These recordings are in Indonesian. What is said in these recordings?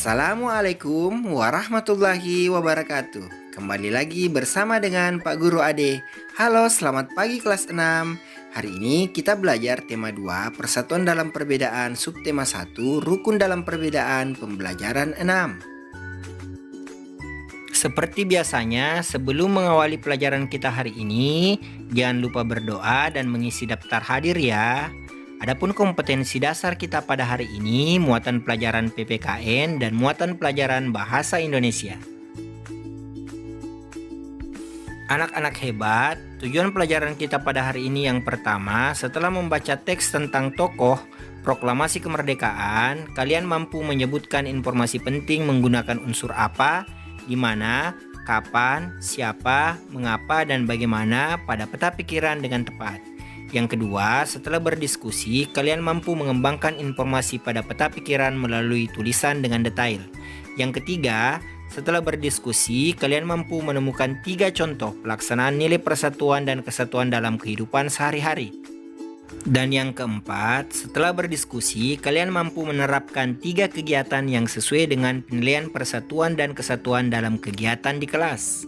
Assalamualaikum warahmatullahi wabarakatuh. Kembali lagi bersama dengan Pak Guru Ade. Halo, selamat pagi kelas 6. Hari ini kita belajar tema 2, Persatuan dalam Perbedaan, subtema 1, Rukun dalam Perbedaan, pembelajaran 6. Seperti biasanya, sebelum mengawali pelajaran kita hari ini, jangan lupa berdoa dan mengisi daftar hadir ya. Adapun kompetensi dasar kita pada hari ini, muatan pelajaran PPKN dan muatan pelajaran Bahasa Indonesia. Anak-anak hebat, tujuan pelajaran kita pada hari ini yang pertama, setelah membaca teks tentang tokoh proklamasi kemerdekaan, kalian mampu menyebutkan informasi penting menggunakan unsur apa, di mana, kapan, siapa, mengapa, dan bagaimana pada peta pikiran dengan tepat. Yang kedua, setelah berdiskusi, kalian mampu mengembangkan informasi pada peta pikiran melalui tulisan dengan detail. Yang ketiga, setelah berdiskusi, kalian mampu menemukan 3 contoh pelaksanaan nilai persatuan dan kesatuan dalam kehidupan sehari-hari. Dan yang keempat, setelah berdiskusi, kalian mampu menerapkan 3 kegiatan yang sesuai dengan penilaian persatuan dan kesatuan dalam kegiatan di kelas.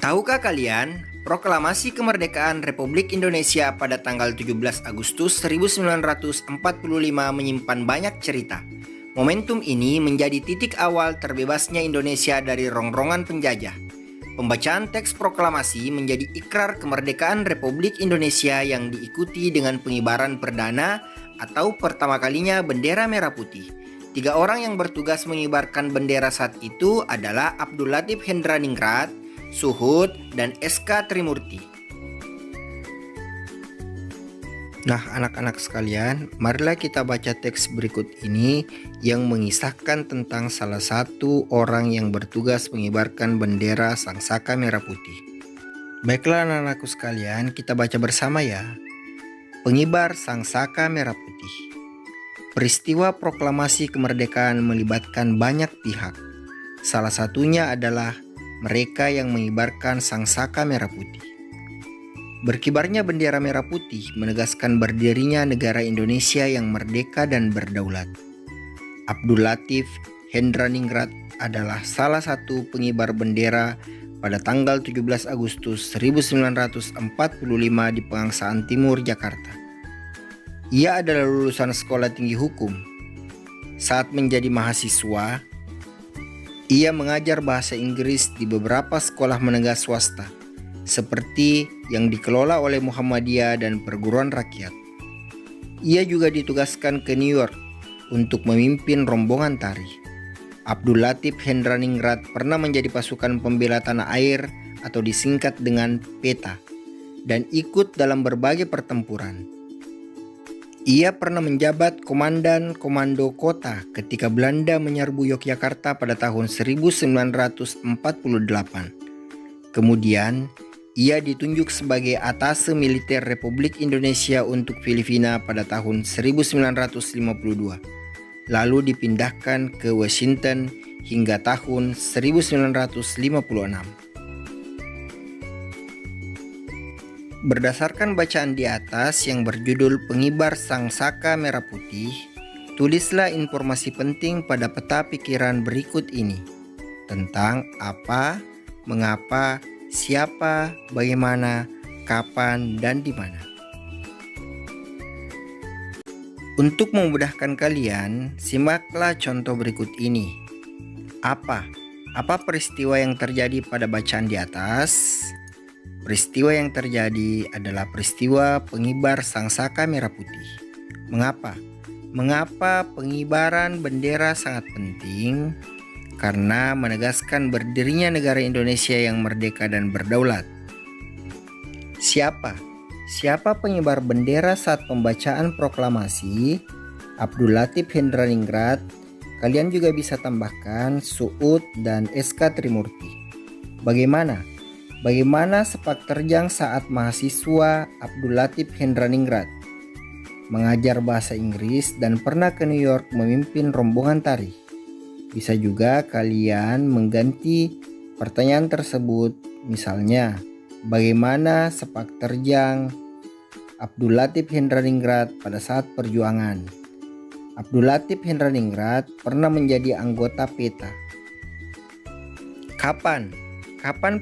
Tahukah kalian, Proklamasi Kemerdekaan Republik Indonesia pada tanggal 17 Agustus 1945 menyimpan banyak cerita. Momentum ini menjadi titik awal terbebasnya Indonesia dari rongrongan penjajah. Pembacaan teks proklamasi menjadi ikrar kemerdekaan Republik Indonesia yang diikuti dengan pengibaran perdana atau pertama kalinya bendera merah putih. 3 orang yang bertugas mengibarkan bendera saat itu adalah Abdul Latif Hendraningrat, Suhud, dan SK Trimurti. Nah, anak-anak sekalian, marilah kita baca teks berikut ini yang mengisahkan tentang salah satu orang yang bertugas mengibarkan bendera Sangsaka Merah Putih. Baiklah anak-anakku sekalian, kita baca bersama ya. Pengibar Sangsaka Merah Putih. Peristiwa proklamasi kemerdekaan melibatkan banyak pihak. Salah satunya adalah mereka yang mengibarkan Sangsaka Merah Putih. Berkibarnya bendera merah putih menegaskan berdirinya negara Indonesia yang merdeka dan berdaulat. Abdul Latif Hendraningrat adalah salah satu pengibar bendera pada tanggal 17 Agustus 1945 di Pegangsaan Timur, Jakarta. Ia adalah lulusan Sekolah Tinggi Hukum. Saat menjadi mahasiswa, ia mengajar bahasa Inggris di beberapa sekolah menengah swasta, seperti yang dikelola oleh Muhammadiyah dan perguruan rakyat. Ia juga ditugaskan ke New York untuk memimpin rombongan tari. Abdul Latif Hendraningrat pernah menjadi pasukan pembela tanah air atau disingkat dengan PETA dan ikut dalam berbagai pertempuran. Ia pernah menjabat Komandan Komando Kota ketika Belanda menyerbu Yogyakarta pada tahun 1948. Kemudian, ia ditunjuk sebagai Atase Militer Republik Indonesia untuk Filipina pada tahun 1952. Lalu dipindahkan ke Washington hingga tahun 1956. Berdasarkan bacaan di atas yang berjudul Pengibar Sangsaka Merah Putih, tulislah informasi penting pada peta pikiran berikut ini tentang apa, mengapa, siapa, bagaimana, kapan, dan di mana. Untuk memudahkan kalian, simaklah contoh berikut ini. Apa peristiwa yang terjadi pada bacaan di atas? Peristiwa yang terjadi adalah peristiwa pengibar Sangsaka Merah Putih. Mengapa? Mengapa pengibaran bendera sangat penting? Karena menegaskan berdirinya negara Indonesia yang merdeka dan berdaulat. Siapa pengibar bendera saat pembacaan proklamasi? Abdul Latif Hendraningrat. Kalian juga bisa tambahkan Suud dan SK Trimurti. Bagaimana sepak terjang saat mahasiswa Abdul Latif Hendraningrat mengajar bahasa Inggris dan pernah ke New York memimpin rombongan tari? Bisa juga kalian mengganti Pertanyaan tersebut misalnya, bagaimana sepak terjang Abdul Latif Hendraningrat pada saat perjuangan? Abdul Latif Hendraningrat pernah menjadi anggota PETA. Kapan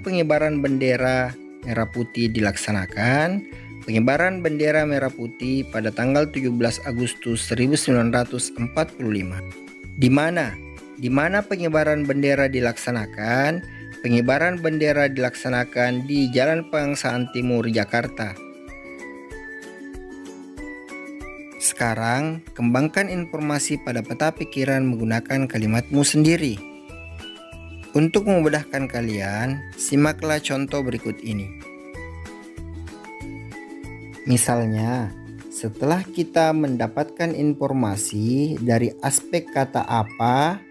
pengibaran bendera merah putih dilaksanakan? Pengibaran bendera merah putih pada tanggal 17 Agustus 1945. Di mana pengibaran bendera dilaksanakan? Pengibaran bendera dilaksanakan di Jalan Pegangsaan Timur, Jakarta. Sekarang, kembangkan informasi pada peta pikiran menggunakan kalimatmu sendiri. Untuk memudahkan kalian, simaklah contoh berikut ini. Misalnya, setelah kita mendapatkan informasi dari aspek kata apa,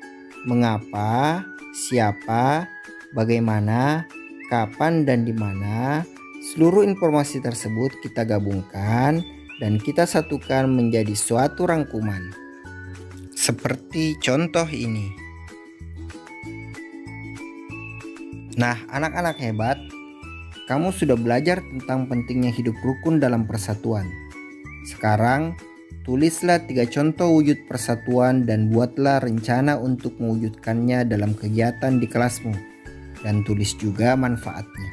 mengapa, siapa, bagaimana, kapan, dan di mana, seluruh informasi tersebut kita gabungkan dan kita satukan menjadi suatu rangkuman. Seperti contoh ini. Nah, anak-anak hebat, kamu sudah belajar tentang pentingnya hidup rukun dalam persatuan. Sekarang, tulislah 3 contoh wujud persatuan dan buatlah rencana untuk mewujudkannya dalam kegiatan di kelasmu. Dan tulis juga manfaatnya.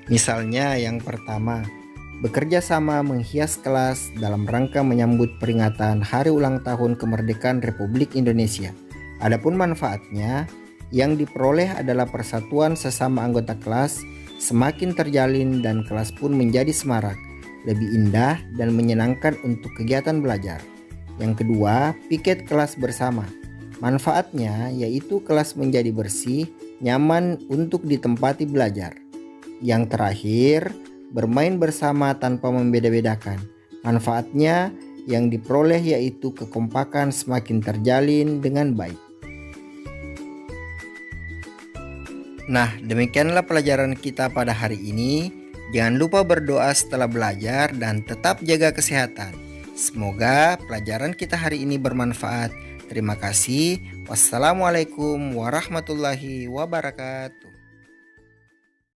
Misalnya yang pertama, bekerja sama menghias kelas dalam rangka menyambut peringatan Hari Ulang Tahun Kemerdekaan Republik Indonesia. Adapun manfaatnya, yang diperoleh adalah persatuan sesama anggota kelas semakin terjalin dan kelas pun menjadi semarak, lebih indah dan menyenangkan untuk kegiatan belajar. Yang kedua, piket kelas bersama. Manfaatnya yaitu kelas menjadi bersih, nyaman untuk ditempati belajar. Yang terakhir, bermain bersama tanpa membeda-bedakan. Manfaatnya yang diperoleh yaitu kekompakan semakin terjalin dengan baik. Nah, demikianlah pelajaran kita pada hari ini. Jangan lupa berdoa setelah belajar dan tetap jaga kesehatan. Semoga pelajaran kita hari ini bermanfaat. Terima kasih. Wassalamualaikum warahmatullahi wabarakatuh.